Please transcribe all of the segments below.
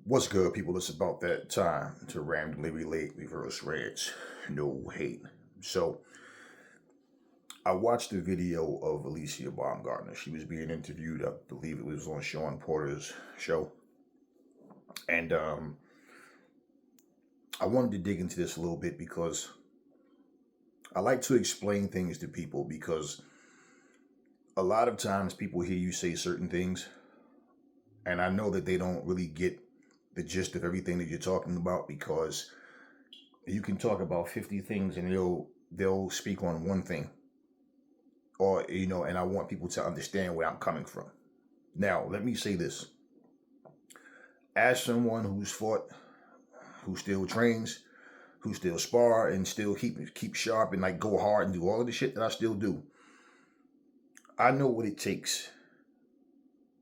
What's good, people? It's about that time to randomly relate reverse rants. No hate. So, I watched a video of Alycia Baumgardner. She was being interviewed, I believe it was on Sean Porter's show. And I wanted to dig into this a little bit because I like to explain things to people because a lot of times people hear you say certain things, and I know that they don't really get the gist of everything that you're talking about because you can talk about 50 things and they'll speak on one thing, or and I want people to understand where I'm coming from. Now let me say this: as someone who's fought, who still trains, who still spar and still keep sharp and like go hard and do all of the shit that I still do, I know what it takes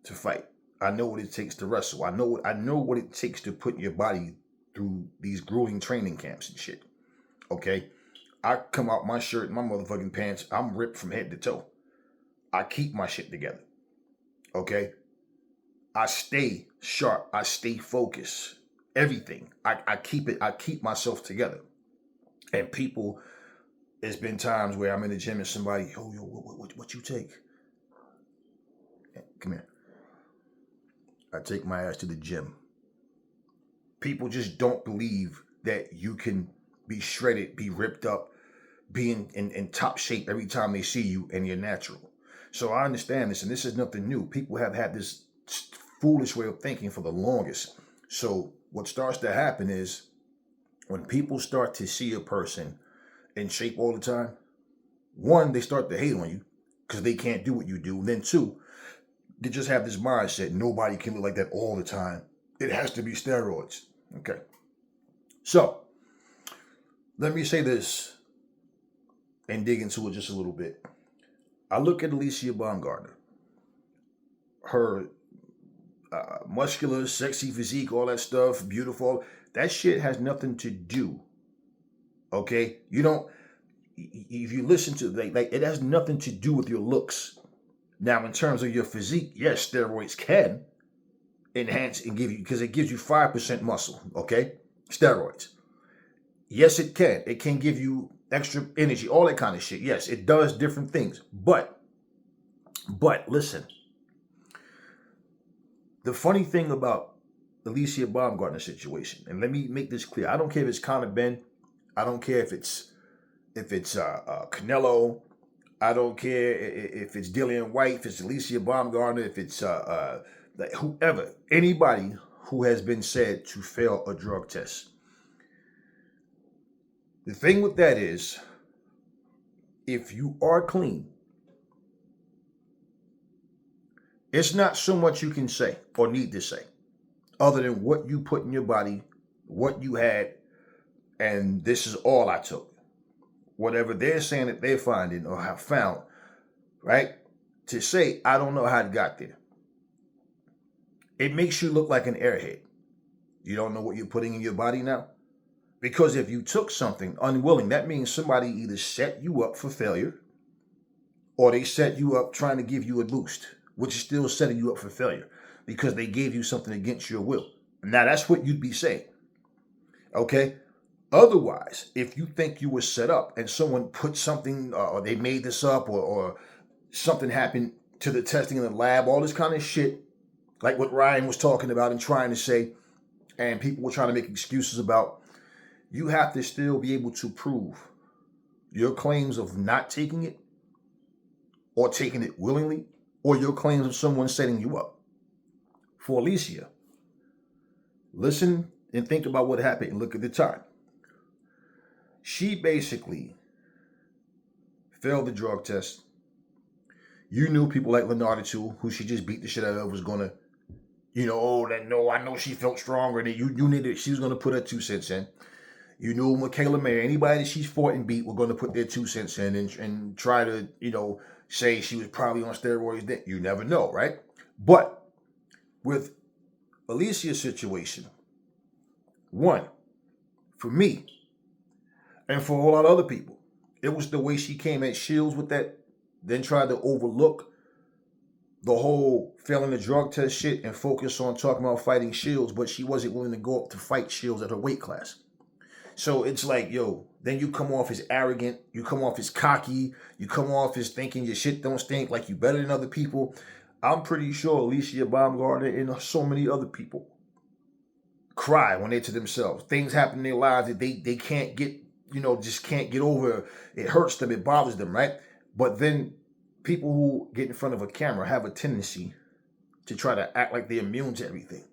to fight. I know what it takes to wrestle. I know what it takes to put your body through these grueling training camps and shit. Okay? I come out my shirt and my motherfucking pants, I'm ripped from head to toe. I keep my shit together. Okay? I stay sharp. I stay focused. Everything. I keep myself together. And people, it's been times where I'm in the gym and somebody, what you take? Come here. I take my ass to the gym. People just don't believe that you can be shredded, be ripped up, be in top shape every time they see you and you're natural. So I understand this, and this is nothing new. People have had this foolish way of thinking for the longest. So what starts to happen is when people start to see a person in shape all the time, one, they start to hate on you because they can't do what you do. And then two, they just have this mindset. Nobody can look like that all the time. It has to be steroids. Okay. So let me say this and dig into it just a little bit. I look at Alycia Baumgardner, her muscular, sexy physique, all that stuff, beautiful. That shit has nothing to do. Okay, you don't. If you listen to like it has nothing to do with your looks. Now, in terms of your physique, yes, steroids can enhance and give you, because it gives you 5% muscle. Okay, steroids. Yes, it can. It can give you extra energy, all that kind of shit. Yes, it does different things. But listen, the funny thing about the Alycia Baumgardner situation, and let me make this clear: I don't care if it's Conor Ben, I don't care if it's Canelo, I don't care if it's Dillian White, if it's Alycia Baumgardner, if it's like whoever, anybody who has been said to fail a drug test. The thing with that is, if you are clean, it's not so much you can say or need to say, other than what you put in your body, what you had, and this is all I took. Whatever they're saying that they're finding or have found, right? To say, I don't know how it got there. It makes you look like an airhead. You don't know what you're putting in your body now? Because if you took something unwilling, that means somebody either set you up for failure or they set you up trying to give you a boost, which is still setting you up for failure because they gave you something against your will. Now, that's what you'd be saying. Okay? Otherwise, if you think you were set up and someone put something or they made this up or something happened to the testing in the lab, all this kind of shit, like what Ryan was talking about and trying to say, and people were trying to make excuses about, you have to still be able to prove your claims of not taking it or taking it willingly or your claims of someone setting you up. For Alycia, listen and think about what happened and look at the time. She basically failed the drug test. You knew people like Leonardo too, who she just beat the shit out of, was gonna, I know she felt stronger than you knew that she was gonna put her 2 cents in. You knew Michaela Mayer, anybody that she's fought and beat were gonna put their 2 cents in and try to, say she was probably on steroids. Then you never know, right? But with Alycia's situation, one, for me, and for a whole lot of other people, it was the way she came at Shields with that, then tried to overlook the whole failing the drug test shit and focus on talking about fighting Shields, but she wasn't willing to go up to fight Shields at her weight class. So it's like, yo, then you come off as arrogant, you come off as cocky, you come off as thinking your shit don't stink, like you better than other people. I'm pretty sure Alycia Baumgardner and so many other people cry when they're to themselves. Things happen in their lives that they can't get, just can't get over. It hurts them, it bothers them, right? But then people who get in front of a camera have a tendency to try to act like they're immune to everything,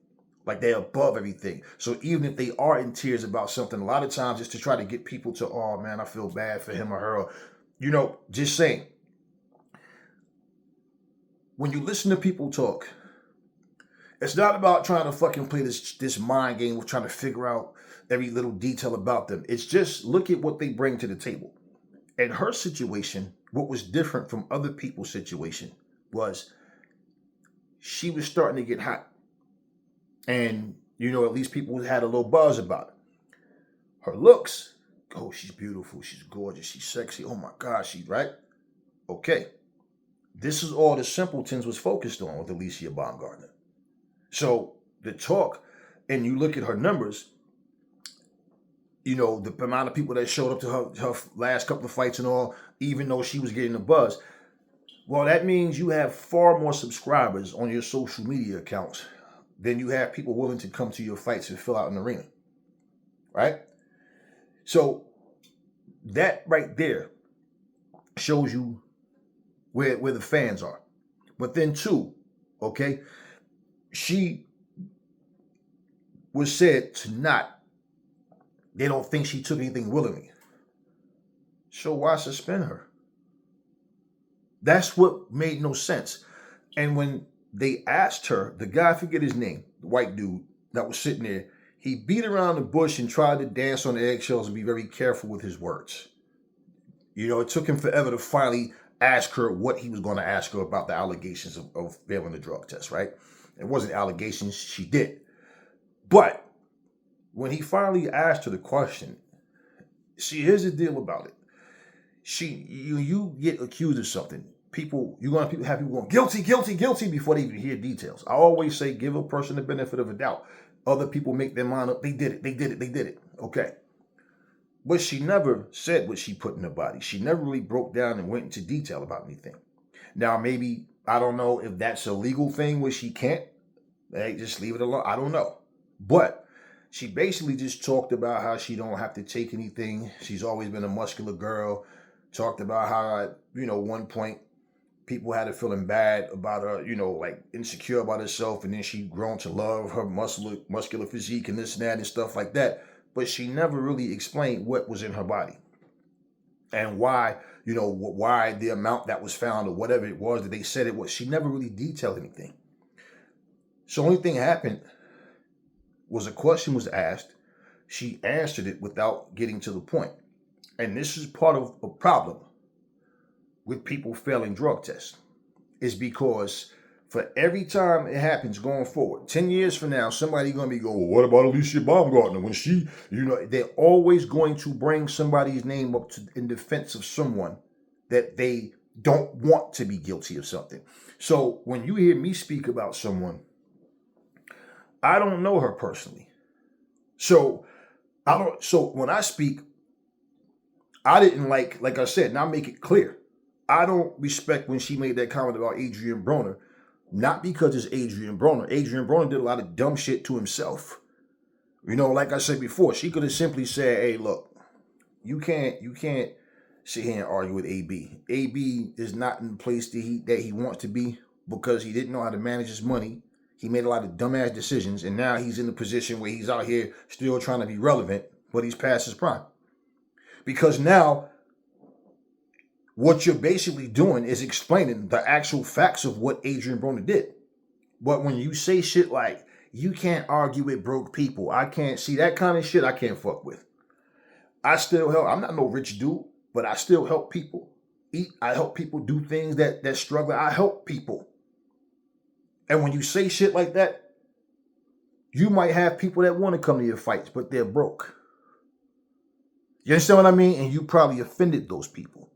like they're above everything. So even if they are in tears about something, a lot of times it's to try to get people to, oh man, I feel bad for him or her. Just saying. When you listen to people talk, it's not about trying to fucking play this mind game of trying to figure out every little detail about them. It's just look at what they bring to the table. In her situation, what was different from other people's situation was she was starting to get hot. And, at least people had a little buzz about it. Her looks, oh, she's beautiful, she's gorgeous, she's sexy, oh my God, she's right. Okay. This is all the simpletons was focused on with Alycia Baumgardner. So the talk, and you look at her numbers, the amount of people that showed up to her last couple of fights and all, even though she was getting the buzz, well, that means you have far more subscribers on your social media accounts than you have people willing to come to your fights and fill out an arena, right? So that right there shows you where the fans are. But then too, okay, she was said to they don't think she took anything willingly. So why suspend her? That's what made no sense. And when they asked her, the guy, I forget his name, the white dude that was sitting there, he beat around the bush and tried to dance on the eggshells and be very careful with his words. It took him forever to finally ask her what he was going to ask her about the allegations of failing the drug test, right? It wasn't allegations, she did. But when he finally asked her the question, see, here's the deal about it. You get accused of something. You're going to have people going, guilty, guilty, guilty, before they even hear details. I always say, give a person the benefit of a doubt. Other people make their mind up. They did it. Okay. But she never said what she put in her body. She never really broke down and went into detail about anything. Now, maybe, I don't know if that's a legal thing where she can't. Hey, just leave it alone. I don't know. But she basically just talked about how she don't have to take anything. She's always been a muscular girl. Talked about how, at one point, people had her feeling bad about her, like insecure about herself. And then she grown to love her muscular physique and this and that and stuff like that. But she never really explained what was in her body and why, why the amount that was found or whatever it was that they said it was. She never really detailed anything. So only thing happened was a question was asked. She answered it without getting to the point. And this is part of a problem with people failing drug tests, is because for every time it happens going forward, 10 years from now, somebody going to be going, well, what about Alycia Baumgardner? When she, they're always going to bring somebody's name up in defense of someone that they don't want to be guilty of something. So when you hear me speak about someone, I don't know her personally. So when I speak, I didn't like I said, now make it clear. I don't respect when she made that comment about Adrian Broner, not because it's Adrian Broner. Adrian Broner did a lot of dumb shit to himself. Like I said before, she could have simply said, hey, look, you can't sit here and argue with AB. AB is not in the place that he wants to be because he didn't know how to manage his money. He made a lot of dumbass decisions, and now he's in the position where he's out here still trying to be relevant, but he's past his prime. Because now, what you're basically doing is explaining the actual facts of what Adrian Broner did. But when you say shit like, you can't argue with broke people, I can't see that kind of shit, I can't fuck with. I still help. I'm not no rich dude, but I still help people eat. I help people do things that struggle. I help people. And when you say shit like that, you might have people that want to come to your fights, but they're broke. You understand what I mean? And you probably offended those people.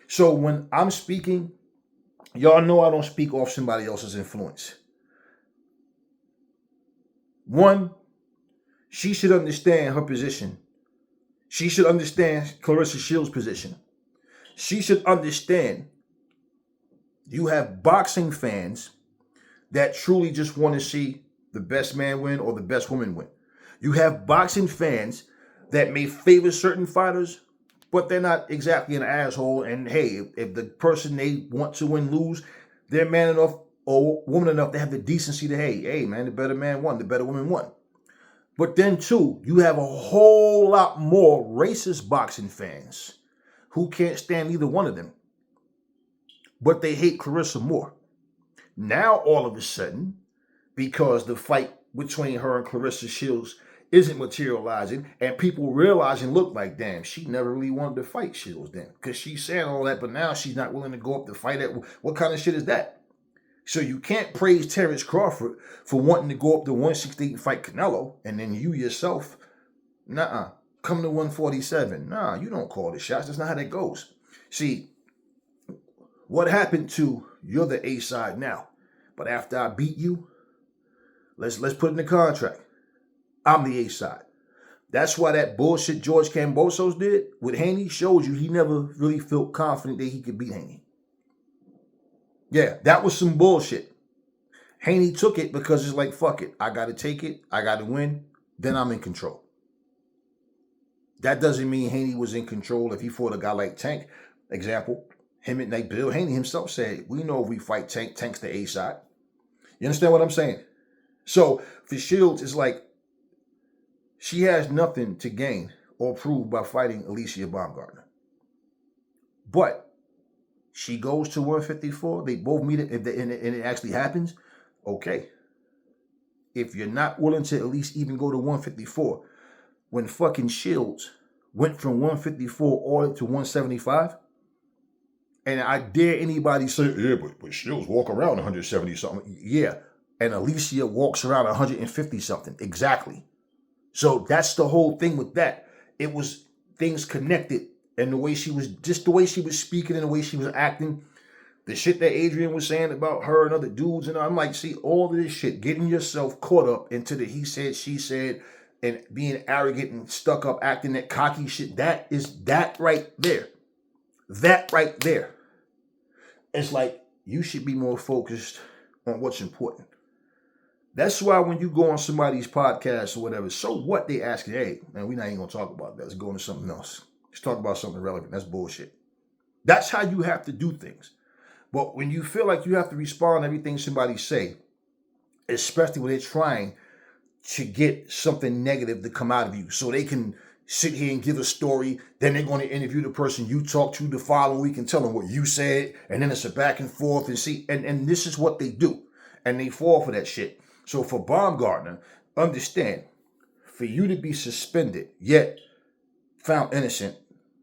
So when I'm speaking, Y'all know I don't speak off somebody else's influence. One, she should understand her position. She should understand Clarissa Shields' position. She should understand you have boxing fans that truly just want to see the best man win or the best woman win. You have boxing fans that may favor certain fighters, but they're not exactly an asshole. And hey, if the person they want to win lose, they're man enough or woman enough to have the decency to, hey, man, the better man won, the better woman won. But then, too, you have a whole lot more racist boxing fans who can't stand either one of them, but they hate Clarissa more. Now, all of a sudden, because the fight between her and Clarissa Shields isn't materializing, and people realize and look like, damn, she never really wanted to fight Shields then, because she's saying all that, but now she's not willing to go up to fight at. What kind of shit is that? So you can't praise Terrence Crawford for wanting to go up to 168 and fight Canelo, and then you yourself, come to 147. Nah, you don't call the shots. That's not how that goes. See, what happened to you're the A side now, but after I beat you, let's put in the contract. I'm the A side. That's why that bullshit George Kambosos did with Haney shows you he never really felt confident that he could beat Haney. Yeah, that was some bullshit. Haney took it because it's like, fuck it. I got to take it. I got to win. Then I'm in control. That doesn't mean Haney was in control if he fought a guy like Tank. Example, him and Bill Haney himself said, we know if we fight Tank, Tank's the A side. You understand what I'm saying? So for Shields, it's like she has nothing to gain or prove by fighting Alycia Baumgardner. But she goes to 154. They both meet it, and it actually happens. Okay. If you're not willing to at least even go to 154, when fucking Shields went from 154 all the way to 175, and I dare anybody say, yeah, but Shields walk around 170 something. Yeah, and Alycia walks around 150 something. Exactly. So that's the whole thing with that. It was things connected. And the way she was speaking and the way she was acting, the shit that Adrian was saying about her and other dudes, and I'm like, see, all of this shit, getting yourself caught up into the he said, she said, and being arrogant and stuck up, acting that cocky shit, that is that right there. That right there. It's like, you should be more focused on what's important. That's why when you go on somebody's podcast or whatever, so what they ask you, hey, man, we're not even going to talk about that. Let's go into something else. Let's talk about something relevant. That's bullshit. That's how you have to do things. But when you feel like you have to respond to everything somebody say, especially when they're trying to get something negative to come out of you so they can sit here and give a story, then they're going to interview the person you talked to the following week and tell them what you said, and then it's a back and forth and see, and this is what they do. And they fall for that shit. So for Baumgardner, understand, for you to be suspended, yet found innocent,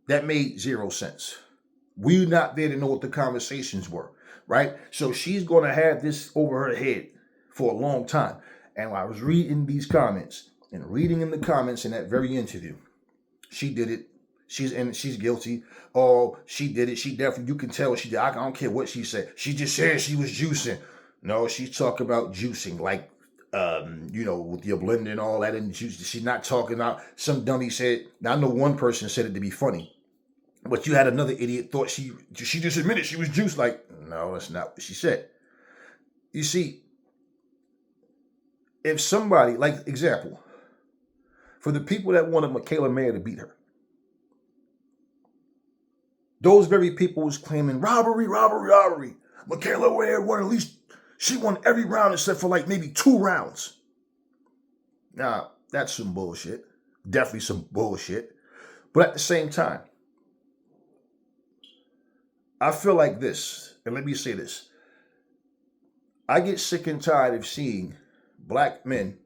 that made zero sense. We're not there to know what the conversations were, right? So she's going to have this over her head for a long time. And I was reading these comments and reading in the comments in that very interview. She did it. She's guilty. Oh, she did it. She definitely, you can tell she did. I don't care what she said. She just said she was juicing. No, she's talking about juicing, like, with your blender and all that. And she's not talking about, some dummy said, now I know one person said it to be funny, but you had another idiot thought she just admitted she was juiced. Like, no, that's not what she said. You see, if somebody, like, example, for the people that wanted Michaela Mayer to beat her, those very people was claiming robbery. Michaela Mayer won at least, she won every round except for like maybe 2 rounds. Now, that's some bullshit. Definitely some bullshit. But at the same time, I feel like this, and let me say this. I get sick and tired of seeing black men,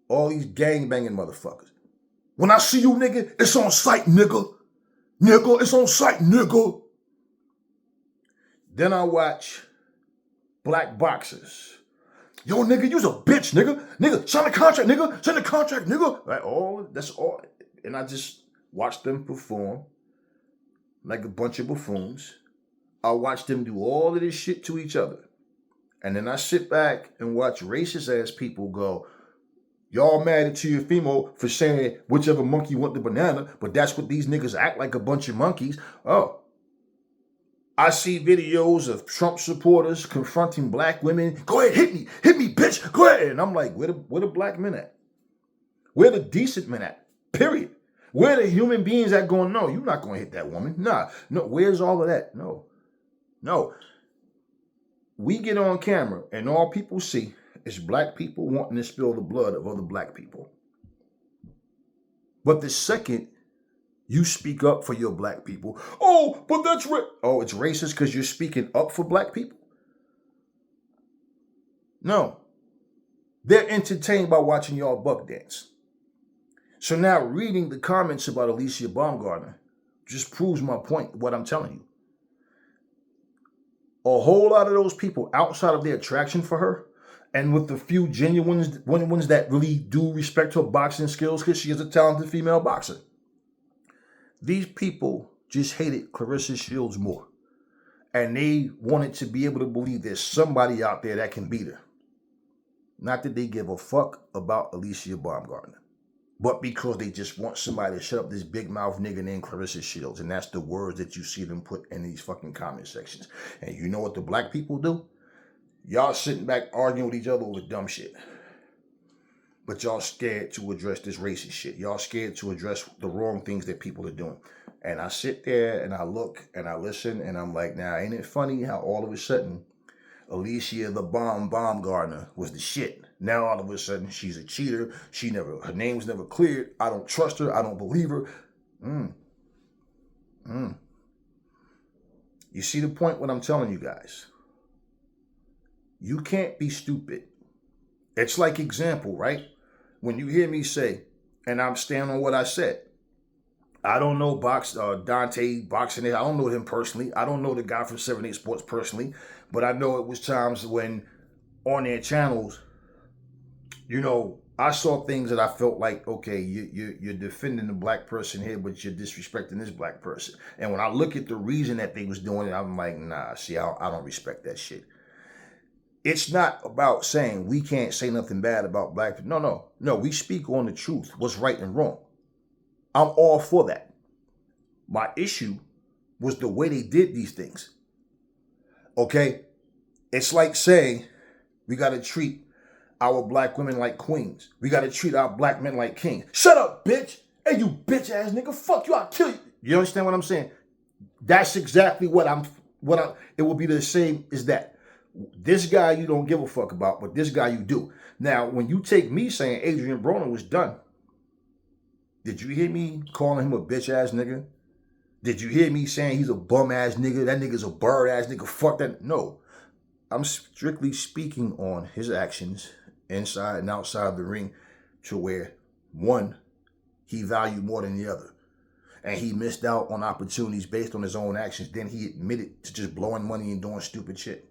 all these gang-banging motherfuckers. When I see you, nigga, it's on sight, nigga. Nigga, it's on sight, nigga. Then I watch black boxers. Yo, nigga, you's a bitch, nigga. Nigga, sign the contract, nigga. Sign the contract, nigga. Like, that's all. And I just watch them perform like a bunch of buffoons I watch them do all of this shit to each other. And then I sit back and watch racist ass people go, y'all mad at your female for saying whichever monkey want the banana, but that's what these niggas act like, a bunch of monkeys. Oh, I see videos of Trump supporters confronting black women. Go ahead, hit me, bitch. Go ahead. And I'm like, where the black men at? Where the decent men at? Period. Where the human beings that going, no, you're not going to hit that woman. Nah, no, where's all of that? No. We get on camera and all people see is black people wanting to spill the blood of other black people. But the second you speak up for your black people, oh, but that's right. Oh, it's racist because you're speaking up for black people? No. They're entertained by watching y'all buck dance. So now reading the comments about Alycia Baumgardner just proves my point, what I'm telling you. A whole lot of those people outside of their attraction for her, and with the few genuine ones that really do respect her boxing skills because she is a talented female boxer, these people just hated Clarissa Shields more. And they wanted to be able to believe there's somebody out there that can beat her. Not that they give a fuck about Alycia Baumgardner, but because they just want somebody to shut up this big mouth nigga named Clarissa Shields. And that's the words that you see them put in these fucking comment sections. And you know what the black people do? Y'all sitting back arguing with each other over dumb shit. But y'all scared to address this racist shit. Y'all scared to address the wrong things that people are doing. And I sit there and I look and I listen and I'm like, now, ain't it funny how all of a sudden Alycia the Baumgardner was the shit. Now all of a sudden she's a cheater. Her name's never cleared. I don't trust her. I don't believe her. You see the point what I'm telling you guys? You can't be stupid. It's like example, right? When you hear me say, and I'm standing on what I said, I don't know Dante boxing. I don't know him personally. I don't know the guy from 7-8 Sports personally, but I know it was times when on their channels, you know, I saw things that I felt like, okay, you're defending the black person here, but you're disrespecting this black person. And when I look at the reason that they was doing it, I'm like, nah, see, I don't respect that shit. It's not about saying we can't say nothing bad about black people. No, we speak on the truth, what's right and wrong. I'm all for that. My issue was the way they did these things. Okay? It's like saying we got to treat our black women like queens. We got to treat our black men like kings. Shut up, bitch. Hey, you bitch ass nigga. Fuck you. I'll kill you. You understand what I'm saying? That's exactly it will be the same as that. This guy you don't give a fuck about, but this guy you do. Now, when you take me saying Adrian Broner was done, did you hear me calling him a bitch ass nigga? Did you hear me saying he's a bum ass nigga? That nigga's a bird ass nigga. Fuck that. No. I'm strictly speaking on his actions inside and outside the ring to where, one, he valued more than the other. And he missed out on opportunities based on his own actions. Then he admitted to just blowing money and doing stupid shit.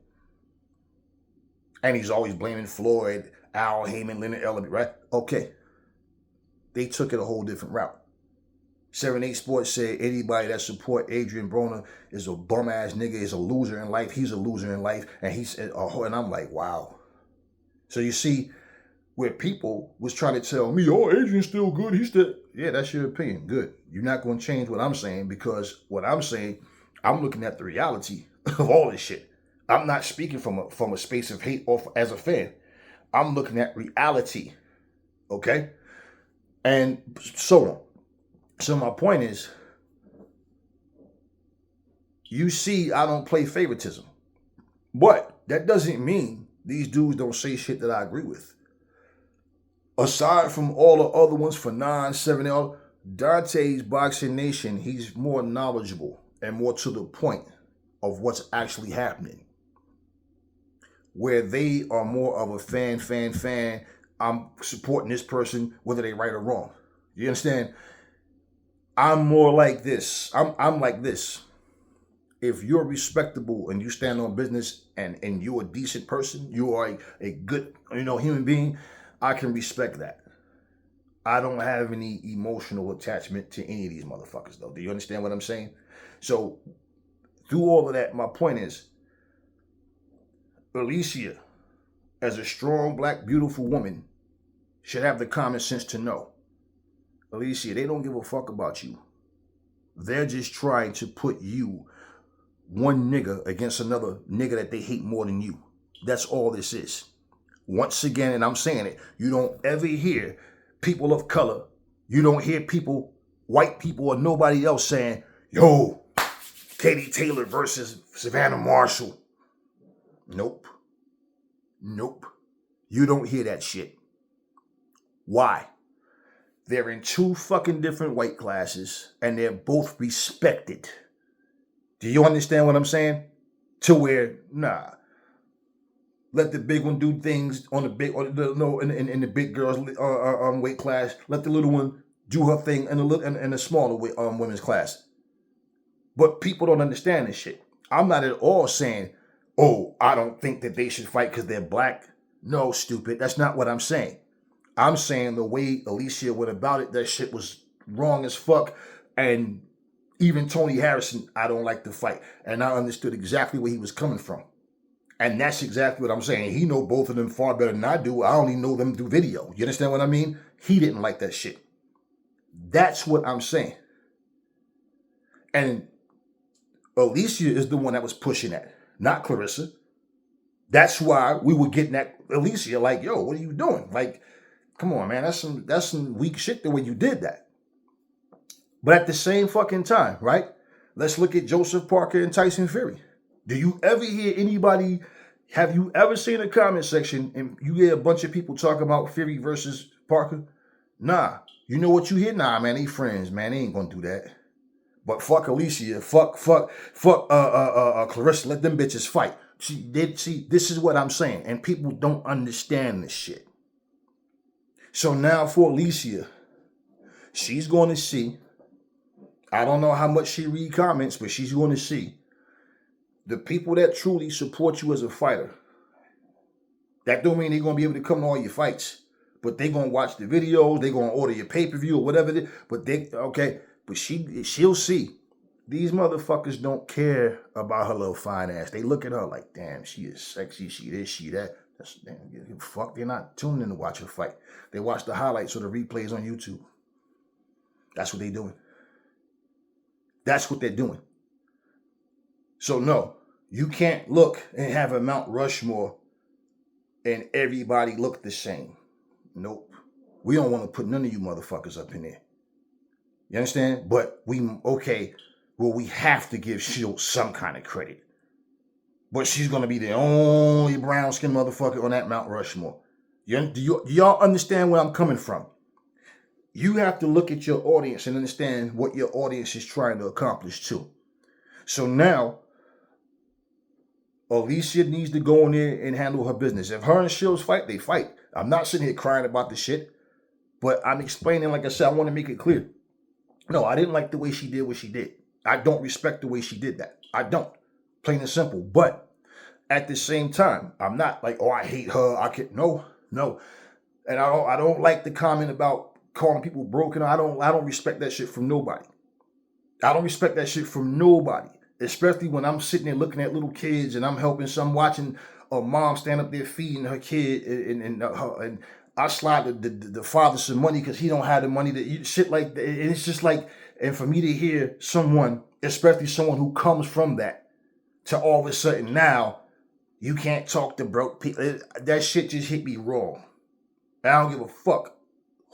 And he's always blaming Floyd, Al Heyman, Leonard Ellerby, right? Okay. They took it a whole different route. 7-8 Sports said anybody that support Adrian Broner is a bum ass nigga, is a loser in life. He's a loser in life. And he said, and I'm like, wow. So you see, where people was trying to tell me, oh, Adrian's still good. He's still, yeah, that's your opinion. Good. You're not going to change what I'm saying, because what I'm saying, I'm looking at the reality of all this shit. I'm not speaking from a space of hate or as a fan. I'm looking at reality. Okay? And so on. So my point is, you see, I don't play favoritism. But that doesn't mean these dudes don't say shit that I agree with. Aside from all the other ones for 9-7, Dante's Boxing Nation, he's more knowledgeable and more to the point of what's actually happening. Where they are more of a fan. I'm supporting this person, whether they right or wrong. You understand? I'm more like this. I'm like this. If you're respectable and you stand on business and you're a decent person, you are a good, human being, I can respect that. I don't have any emotional attachment to any of these motherfuckers, though. Do you understand what I'm saying? So through all of that, my point is, Alycia, as a strong, black, beautiful woman, should have the common sense to know, Alycia, they don't give a fuck about you. They're just trying to put you, one nigga, against another nigga that they hate more than you. That's all this is. Once again, and I'm saying it, you don't ever hear people of color, you don't hear people, white people or nobody else saying, yo, Katie Taylor versus Savannah Marshall. Nope. Nope. You don't hear that shit. Why? They're in two fucking different weight classes and they're both respected. Do you understand what I'm saying? To where, nah. Let the big one do things on the big, or no, in the big girls weight class. Let the little one do her thing in the smaller women's class. But people don't understand this shit. I'm not at all saying, oh, I don't think that they should fight because they're black. No, stupid. That's not what I'm saying. I'm saying the way Alycia went about it, that shit was wrong as fuck. And even Tony Harrison, I don't like the fight. And I understood exactly where he was coming from. And that's exactly what I'm saying. He know both of them far better than I do. I only know them through video. You understand what I mean? He didn't like that shit. That's what I'm saying. And Alycia is the one that was pushing that, not Clarissa. That's why we were getting at Alycia like, yo, what are you doing? Like, come on, man. That's some weak shit the way you did that. But at the same fucking time, right? Let's look at Joseph Parker and Tyson Fury. Do you ever hear anybody, have you ever seen a comment section and you hear a bunch of people talk about Fury versus Parker? Nah. You know what you hear? Nah, man, they friends, man. They ain't gonna do that. But fuck Alycia, fuck Clarissa, let them bitches fight. See, this is what I'm saying. And people don't understand this shit. So now for Alycia, she's going to see, I don't know how much she read comments, but she's going to see the people that truly support you as a fighter. That don't mean they're going to be able to come to all your fights, but they're going to watch the videos, they're going to order your pay-per-view or whatever. But she'll see. These motherfuckers don't care about her little fine ass. They look at her like, damn, she is sexy, she this, she that. That's damn, fuck, they're not tuning in to watch her fight. They watch the highlights or the replays on YouTube. That's what they're doing. That's what they're doing. So no, you can't look and have a Mount Rushmore and everybody look the same. Nope. We don't want to put none of you motherfuckers up in there. You understand? But we have to give Shields some kind of credit. But she's going to be the only brown-skinned motherfucker on that Mount Rushmore. Do y'all understand where I'm coming from? You have to look at your audience and understand what your audience is trying to accomplish too. So now, Alycia needs to go in there and handle her business. If her and Shields fight, they fight. I'm not sitting here crying about the shit, but I'm explaining, like I said, I want to make it clear. No, I didn't like the way she did what she did. I don't respect the way she did that. I don't. Plain and simple. But at the same time, I'm not like, oh, I hate her. No. And I don't like the comment about calling people broken. I don't respect that shit from nobody. I don't respect that shit from nobody. Especially when I'm sitting there looking at little kids and I'm helping some, watching a mom stand up there feeding her kid and I slide the father some money because he don't have the money to shit like that. And it's just like, and for me to hear someone, especially someone who comes from that, to all of a sudden now, you can't talk to broke people. That shit just hit me wrong. I don't give a fuck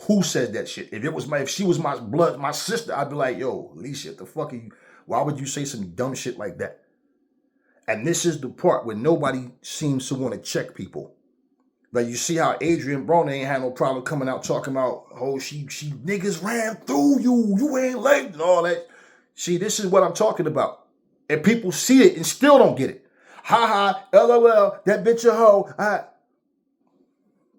who said that shit. If she was my blood, my sister, I'd be like, yo, Alycia, the fuck are you? Why would you say some dumb shit like that? And this is the part where nobody seems to want to check people. Like, you see how Adrian Broner ain't had no problem coming out talking about, oh, she niggas ran through you. You ain't late and all that. See, this is what I'm talking about. And people see it and still don't get it. Ha ha, LOL, that bitch a hoe.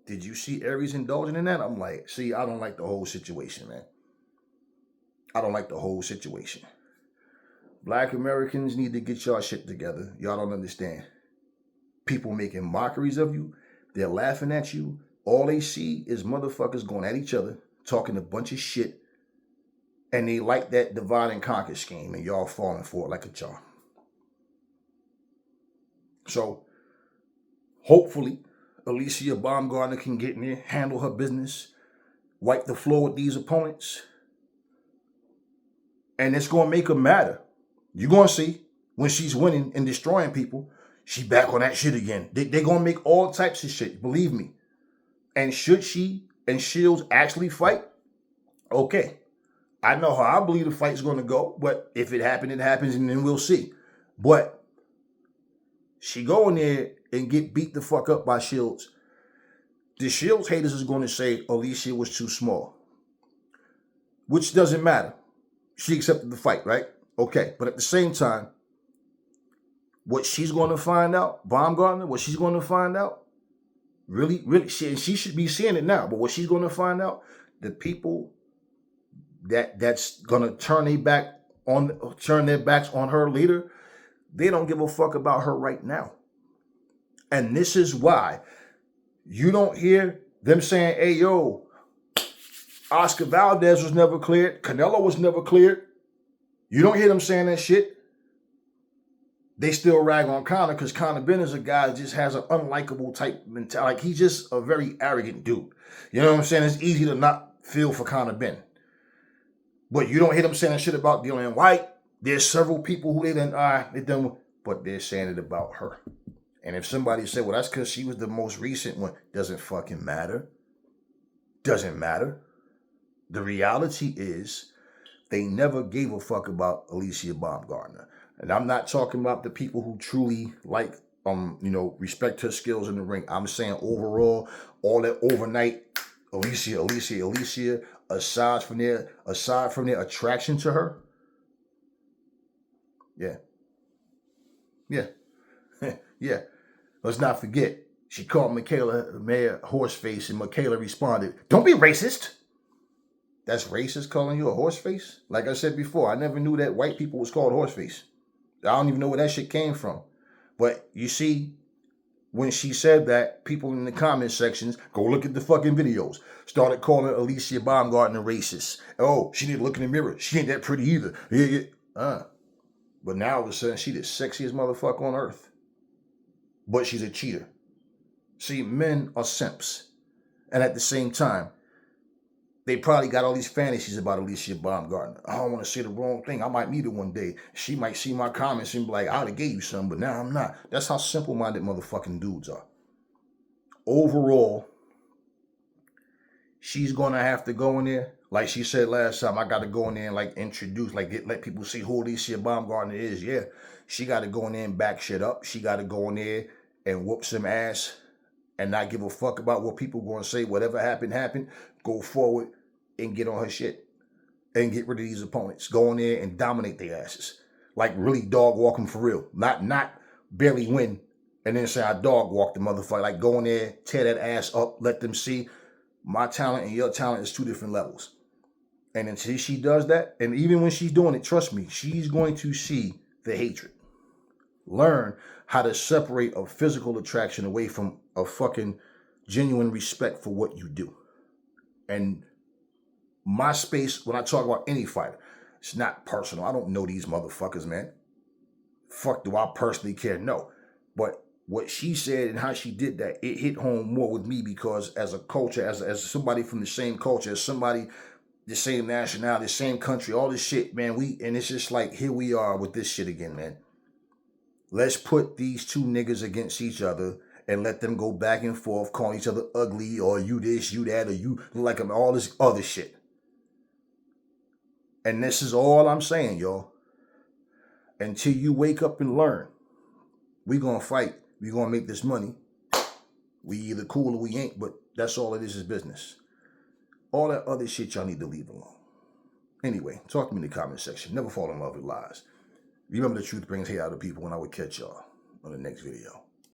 Did you see Aries indulging in that? I'm like, see, I don't like the whole situation, man. I don't like the whole situation. Black Americans need to get y'all shit together. Y'all don't understand. People making mockeries of you. They're laughing at you. All they see is motherfuckers going at each other, talking a bunch of shit. And they like that divide and conquer scheme, and y'all falling for it like a charm. So hopefully Alycia Baumgardner can get in there, handle her business, wipe the floor with these opponents, and it's going to make her matter. You're going to see when she's winning and destroying people, she back on that shit again. They're going to make all types of shit, believe me. And should she and Shields actually fight, okay. I know how I believe the fight's going to go, but if it happens, it happens, and then we'll see. But she go in there and get beat the fuck up by Shields. The Shields haters is going to say Alycia was too small, which doesn't matter. She accepted the fight, right? Okay, but at the same time, what she's going to find out, Baumgardner, what she's going to find out, really, she should be seeing it now, but what she's going to find out, the people that's going to turn their backs on her leader, they don't give a fuck about her right now. And this is why you don't hear them saying, hey, yo, Oscar Valdez was never cleared. Canelo was never cleared. You don't hear them saying that shit. They still rag on Conor because Conor Ben is a guy that just has an unlikable type mentality. Like, he's just a very arrogant dude. You know what I'm saying? It's easy to not feel for Conor Ben. But you don't hear them saying that shit about Dillian White. There's several people who but they're saying it about her. And if somebody said, well, that's because she was the most recent one, doesn't fucking matter. Doesn't matter. The reality is they never gave a fuck about Alycia Baumgardner. And I'm not talking about the people who truly like, respect her skills in the ring. I'm saying overall, all that overnight, Alycia, aside from their attraction to her, yeah. Yeah. Let's not forget, she called Michaela Mayer horseface, and Michaela responded, don't be racist. That's racist, calling you a horseface? Like I said before, I never knew that white people was called horseface. I don't even know where that shit came from. But you see, when she said that, people in the comment sections, go look at the fucking videos, started calling Alycia Baumgardner racist. Oh, she need to look in the mirror. She ain't that pretty either. But now all of a sudden, she the sexiest motherfucker on earth. But she's a cheater. See, men are simps. And at the same time, they probably got all these fantasies about Alycia Baumgardner. I don't want to say the wrong thing. I might meet her one day. She might see my comments and be like, I would have gave you some, but now I'm not. That's how simple-minded motherfucking dudes are. Overall, she's going to have to go in there. Like she said last time, I got to go in there and introduce, let people see who Alycia Baumgardner is. Yeah, she got to go in there and back shit up. She got to go in there and whoop some ass and not give a fuck about what people going to say. Whatever happened. Go forward and get on her shit and get rid of these opponents. Go in there and dominate their asses. Like really dog walk them for real. Not barely win and then say I dog walk the motherfucker. Like go in there, tear that ass up, let them see my talent and your talent is two different levels. And until she does that, and even when she's doing it, trust me, she's going to see the hatred. Learn how to separate a physical attraction away from a fucking genuine respect for what you do. And my space, when I talk about any fighter, it's not personal. I don't know these motherfuckers, man. Fuck, do I personally care? No. But what she said and how she did that, it hit home more with me because as a culture, as somebody from the same culture, as somebody, the same nationality, the same country, all this shit, man, and it's just like, here we are with this shit again, man. Let's put these two niggas against each other and let them go back and forth, calling each other ugly, or you this, you that, or you like them, all this other shit. And this is all I'm saying, y'all. Until you wake up and learn, we gonna fight. We gonna make this money. We either cool or we ain't, but that's all it is business. All that other shit y'all need to leave alone. Anyway, talk to me in the comment section. Never fall in love with lies. Remember, the truth brings hate out of people, and I will catch y'all on the next video.